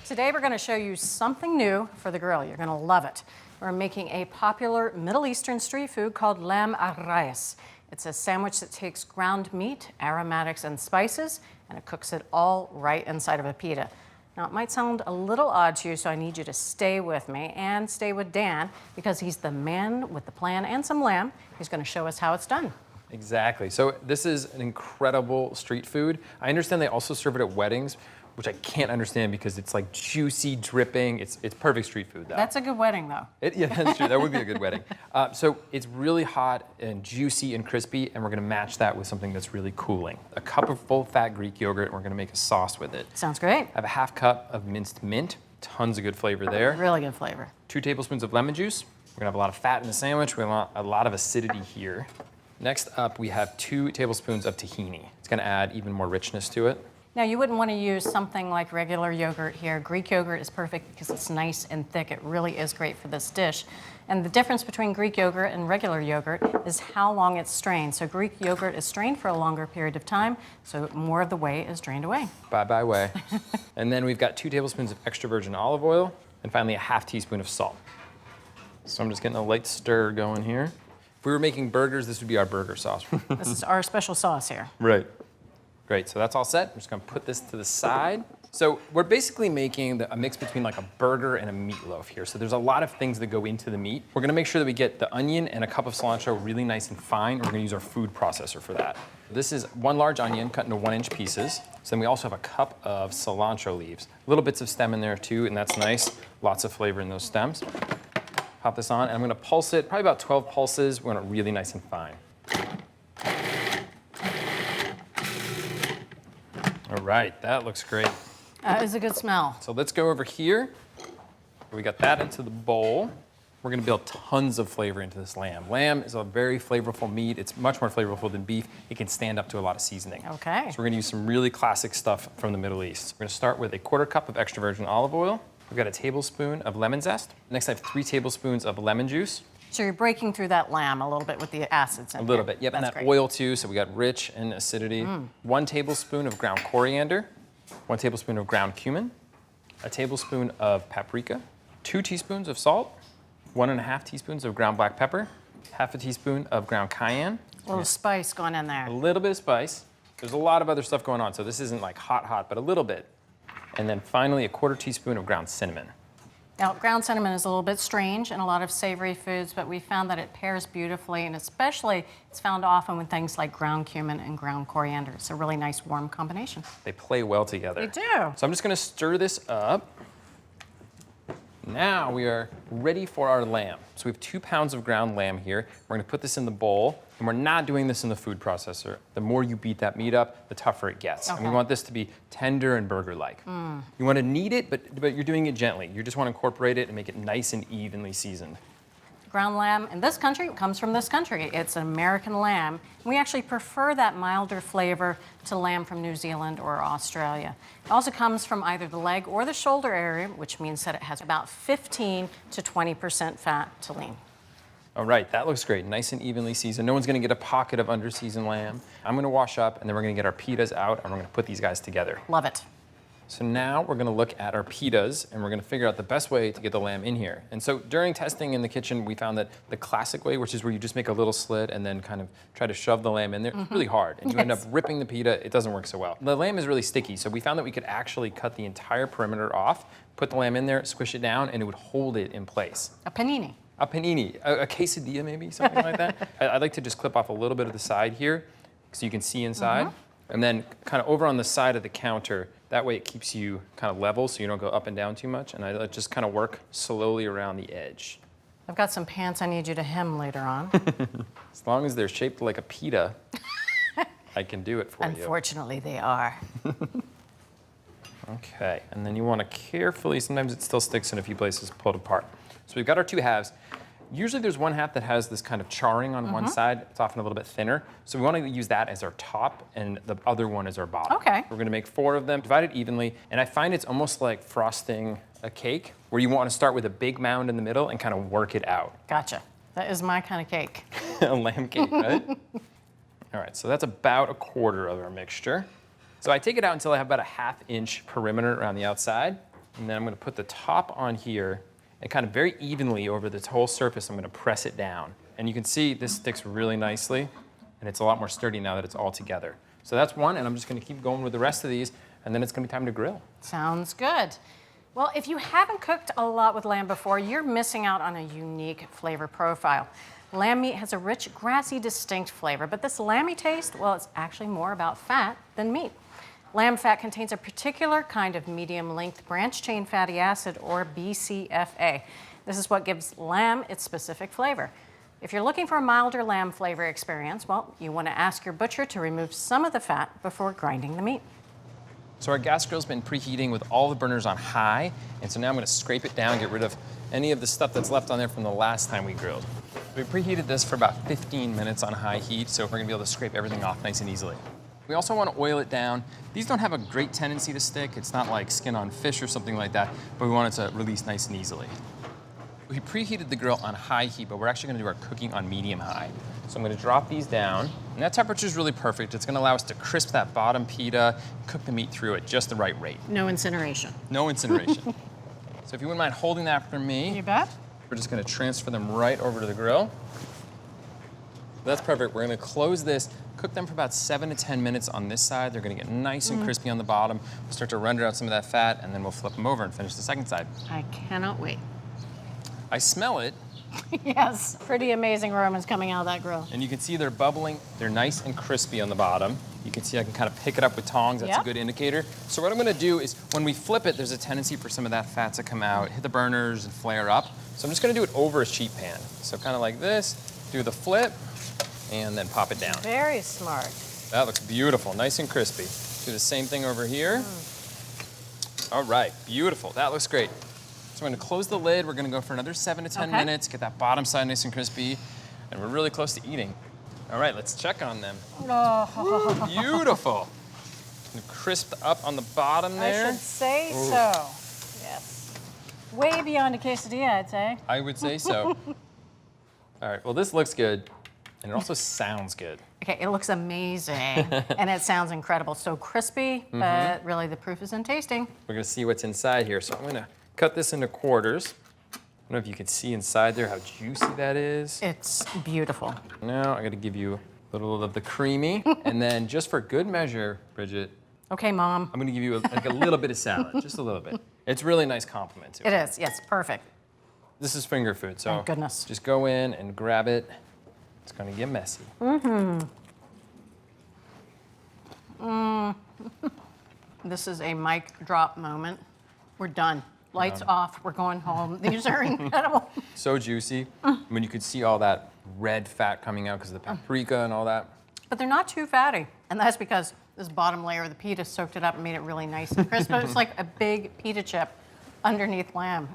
Today we're going to show you something new for the grill. You're going to love it. We're making a popular Middle Eastern street food called lamb al-rais. It's a sandwich that takes ground meat, aromatics, and spices, and it cooks it all right inside of a pita. Now, it might sound a little odd to you, so I need you to stay with me and stay with Dan because he's the man with the plan and some lamb. He's going to show us how it's done. Exactly. So this is an incredible street food. I understand they also serve it at weddings, which I can't understand because it's like juicy, dripping. It's perfect street food, though. That's a good wedding, though. Yeah, that's true. That would be a good wedding. So it's really hot and juicy and crispy, and we're going to match that with something that's really cooling. A cup of full-fat Greek yogurt, and we're going to make a sauce with it. Sounds great. I have a half cup of minced mint. Tons of good flavor there. Really good flavor. 2 tablespoons of lemon juice. We're going to have a lot of fat in the sandwich. We want a lot of acidity here. Next up, we have 2 tablespoons of tahini. It's going to add even more richness to it. Now, you wouldn't want to use something like regular yogurt here. Greek yogurt is perfect because it's nice and thick. It really is great for this dish. And the difference between Greek yogurt and regular yogurt is how long it's strained. So Greek yogurt is strained for a longer period of time, so more of the whey is drained away. Bye-bye whey. And then we've got 2 tablespoons of extra virgin olive oil, and finally a half teaspoon of salt. So I'm just getting a light stir going here. If we were making burgers, this would be our burger sauce. This is our special sauce here. Right. Great, so that's all set. I'm just gonna put this to the side. So we're basically making a mix between like a burger and a meatloaf here. So there's a lot of things that go into the meat. We're gonna make sure that we get the onion and a cup of cilantro really nice and fine. We're gonna use our food processor for that. This is 1 large onion cut into 1-inch pieces. So then we also have a cup of cilantro leaves. Little bits of stem in there too, and that's nice. Lots of flavor in those stems. Pop this on, and I'm gonna pulse it, probably about 12 pulses. We want it really nice and fine. All right, that looks great. That is a good smell. So let's go over here. We got that into the bowl. We're gonna build tons of flavor into this lamb. Lamb is a very flavorful meat. It's much more flavorful than beef. It can stand up to a lot of seasoning. Okay. So we're gonna use some really classic stuff from the Middle East. We're gonna start with a 1/4 cup of extra virgin olive oil. We've got a tablespoon of lemon zest. Next I have 3 tablespoons of lemon juice. So you're breaking through that lamb a little bit with the acids in A little here. bit, yep, and That's that great. oil too, so we got rich and acidity. 1 tablespoon of ground coriander, 1 tablespoon of ground cumin, a tablespoon of paprika, 2 teaspoons of salt, 1.5 teaspoons of ground black pepper, half a teaspoon of ground cayenne. A little spice going in there. A little bit of spice. There's a lot of other stuff going on, so this isn't like hot, but a little bit. And then finally a 1/4 teaspoon of ground cinnamon. Now, ground cinnamon is a little bit strange in a lot of savory foods, but we found that it pairs beautifully, and especially it's found often with things like ground cumin and ground coriander. It's a really nice warm combination. They play well together. They do. So I'm just gonna stir this up. Now we are ready for our lamb. So we have 2 pounds of ground lamb here. We're gonna put this in the bowl, and we're not doing this in the food processor. The more you beat that meat up, the tougher it gets. Okay. And we want this to be tender and burger-like. You wanna knead it, but you're doing it gently. You just wanna incorporate it and make it nice and evenly seasoned. Ground lamb in this country comes from this country. It's an American lamb. We actually prefer that milder flavor to lamb from New Zealand or Australia. It also comes from either the leg or the shoulder area, which means that it has about 15 to 20% fat to lean. All right, that looks great. Nice and evenly seasoned. No one's gonna get a pocket of under-seasoned lamb. I'm gonna wash up, and then we're gonna get our pitas out, and we're gonna put these guys together. Love it. So now we're gonna look at our pitas, and we're gonna figure out the best way to get the lamb in here. And so during testing in the kitchen, we found that the classic way, which is where you just make a little slit and then kind of try to shove the lamb in there, it's really hard. And you end up ripping the pita, it doesn't work so well. The lamb is really sticky, so we found that we could actually cut the entire perimeter off, put the lamb in there, squish it down, and it would hold it in place. A panini. A panini, a quesadilla maybe, something like that. I like to just clip off a little bit of the side here so you can see inside. And then kind of over on the side of the counter, that way it keeps you kind of level so you don't go up and down too much. And I just kind of work slowly around the edge. I've got some pants I need you to hem later on. As long as they're shaped like a pita, I can do it for you. Unfortunately, they are. Okay, and then you want to carefully, sometimes it still sticks in a few places, pull it apart. So we've got our 2 halves. Usually there's 1 half that has this kind of charring on one side. It's often a little bit thinner. So we want to use that as our top, and the other one as our bottom. Okay. We're going to make 4 of them, divide it evenly, and I find it's almost like frosting a cake, where you want to start with a big mound in the middle and kind of work it out. Gotcha. That is my kind of cake. A lamb cake, right? All right, so that's about 1/4 of our mixture. So I take it out until I have about a 1/2 inch perimeter around the outside. And then I'm gonna put the top on here and kind of very evenly over this whole surface, I'm gonna press it down. And you can see this sticks really nicely, and it's a lot more sturdy now that it's all together. So that's one, and I'm just gonna keep going with the rest of these, and then it's gonna be time to grill. Sounds good. Well, if you haven't cooked a lot with lamb before, you're missing out on a unique flavor profile. Lamb meat has a rich, grassy, distinct flavor, but this lamby taste, well, it's actually more about fat than meat. Lamb fat contains a particular kind of medium-length branched-chain fatty acid, or BCFA. This is what gives lamb its specific flavor. If you're looking for a milder lamb flavor experience, well, you want to ask your butcher to remove some of the fat before grinding the meat. So our gas grill's been preheating with all the burners on high, and so now I'm gonna scrape it down, get rid of any of the stuff that's left on there from the last time we grilled. We preheated this for about 15 minutes on high heat, so we're gonna be able to scrape everything off nice and easily. We also want to oil it down. These don't have a great tendency to stick. It's not like skin on fish or something like that, but we want it to release nice and easily. We preheated the grill on high heat, but we're actually gonna do our cooking on medium high. So I'm gonna drop these down, and that temperature is really perfect. It's gonna allow us to crisp that bottom pita, cook the meat through at just the right rate. No incineration. No incineration. So if you wouldn't mind holding that for me. You bet. We're just gonna transfer them right over to the grill. That's perfect. We're gonna close this, cook them for about 7 to 10 minutes on this side. They're gonna get nice and crispy on the bottom. We'll start to render out some of that fat, and then we'll flip them over and finish the second side. I cannot wait. I smell it, Yes, pretty amazing aromas coming out of that grill. and you can see they're bubbling. They're nice and crispy on the bottom. You can see I can kind of pick it up with tongs. That's Yep. a good indicator. So what I'm gonna do is when we flip it, there's a tendency for some of that fat to come out, hit the burners and flare up. So I'm just gonna do it over a sheet pan. So kind of like this, do the flip, and then pop it down. Very smart. That looks beautiful, nice and crispy. Do the same thing over here. All right, beautiful, that looks great. So I'm gonna close the lid. We're gonna go for another 7 to 10 Okay. minutes, get that bottom side nice and crispy, and we're really close to eating. All right, let's check on them. Oh, Beautiful. And crisped up on the bottom I there. should say so. Yes. Way beyond a quesadilla, I'd say. I would say so. All right, well this looks good, and it also sounds good. Okay, it looks amazing, and it sounds incredible. So crispy, but really the proof is in tasting. We're gonna see what's inside here. So I'm gonna cut this into quarters. I don't know if you can see inside there how juicy that is. It's beautiful. Now I gotta give you a little of the creamy, and then just for good measure, Bridget, Okay, Mom. I'm gonna give you a little bit of salad, just a little bit. It's really nice compliment to it. It is, yes, perfect. This is finger food, so Thank goodness. just go in and grab it. It's gonna get messy. This is a mic drop moment. We're done. Lights off, we're going home. These are incredible. So juicy. I mean, you could see all that red fat coming out because of the paprika and all that. But they're not too fatty. And that's because this bottom layer of the pita soaked it up and made it really nice and crisp. But it's like a big pita chip underneath lamb.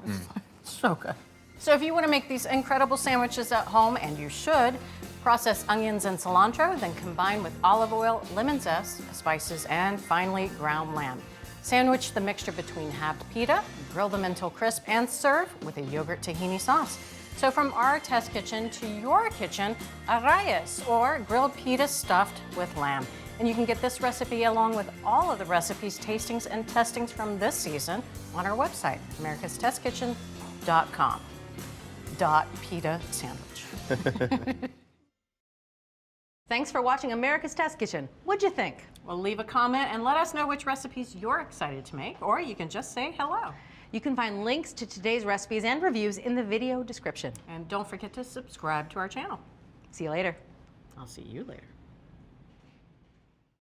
It's so good. So if you want to make these incredible sandwiches at home, and you should, process onions and cilantro, then combine with olive oil, lemon zest, spices, and finally ground lamb. Sandwich the mixture between halved pita, grill them until crisp, and serve with a yogurt tahini sauce. So from our test kitchen to your kitchen, arrayes, or grilled pita stuffed with lamb. And you can get this recipe along with all of the recipes, tastings, and testings from this season on our website, americastestkitchen.com. Pita sandwich. Thanks for watching America's Test Kitchen. What'd you think? Well, leave a comment and let us know which recipes you're excited to make, or you can just say hello. You can find links to today's recipes and reviews in the video description. And don't forget to subscribe to our channel. See you later. I'll see you later.